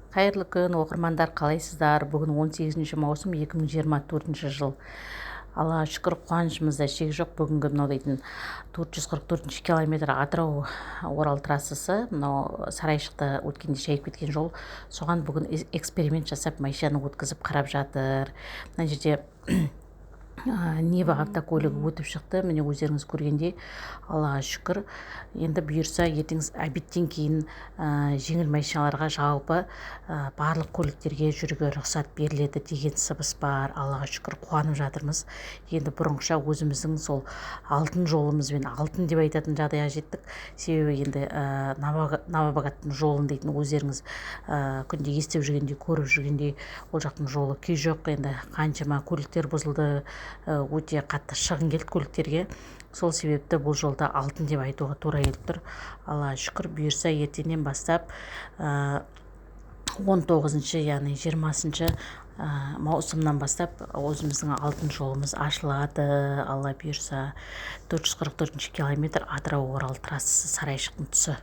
Қайырлы күн, оқырмандар, қалайсыздар? Бүгін 18 маусым 2024 жыл. Аллаға шүкір, қуанышымызда шек жоқ. Бүгінгі мынау дейтін 444 километр Атырау Орал трассасы, мынау Сарайшықты өткенде шайып кеткен жол. Соған бүгін эксперимент жасап, майшаны өткізіп қарап жатыр. Мына жерде Нива автокөлігі өтіп шықты. Міне өздеріңіз көргендей, Аллаға шүкір. Енді бұйырса ертеңіз обедтен кейін жеңіл машиналарға жалпы барлық көліктерге жүруге рұқсат беріледі деген сыбыс бар. Аллаға шүкір, қуанып жатырмыз. Енді бұрынғыша өзіміздің сол алтын жолымызбен, алтын деп айтатын жағдайға жеттік. Себебі енді Новобогаттың жолын дейтін өздеріңіз күнде естіп жүргендей, көріп жүргендей, ол жақтың жолы күй жоқ. Енді қаншама көліктер бұзылды, өте қатты шығын келді көліктерге. Сол себепті бұл жолда алтын деп айтуға тура келіп тұр. Аллаға шүкір, бұйырса ертеңнен бастап 19-шы, яғни 20-шы маусымнан бастап өзіміздің алтын жолымыз ашылады. Алла бұйырса 444 километр Атырау Орал трассасы, Сарайшықтың тұсы.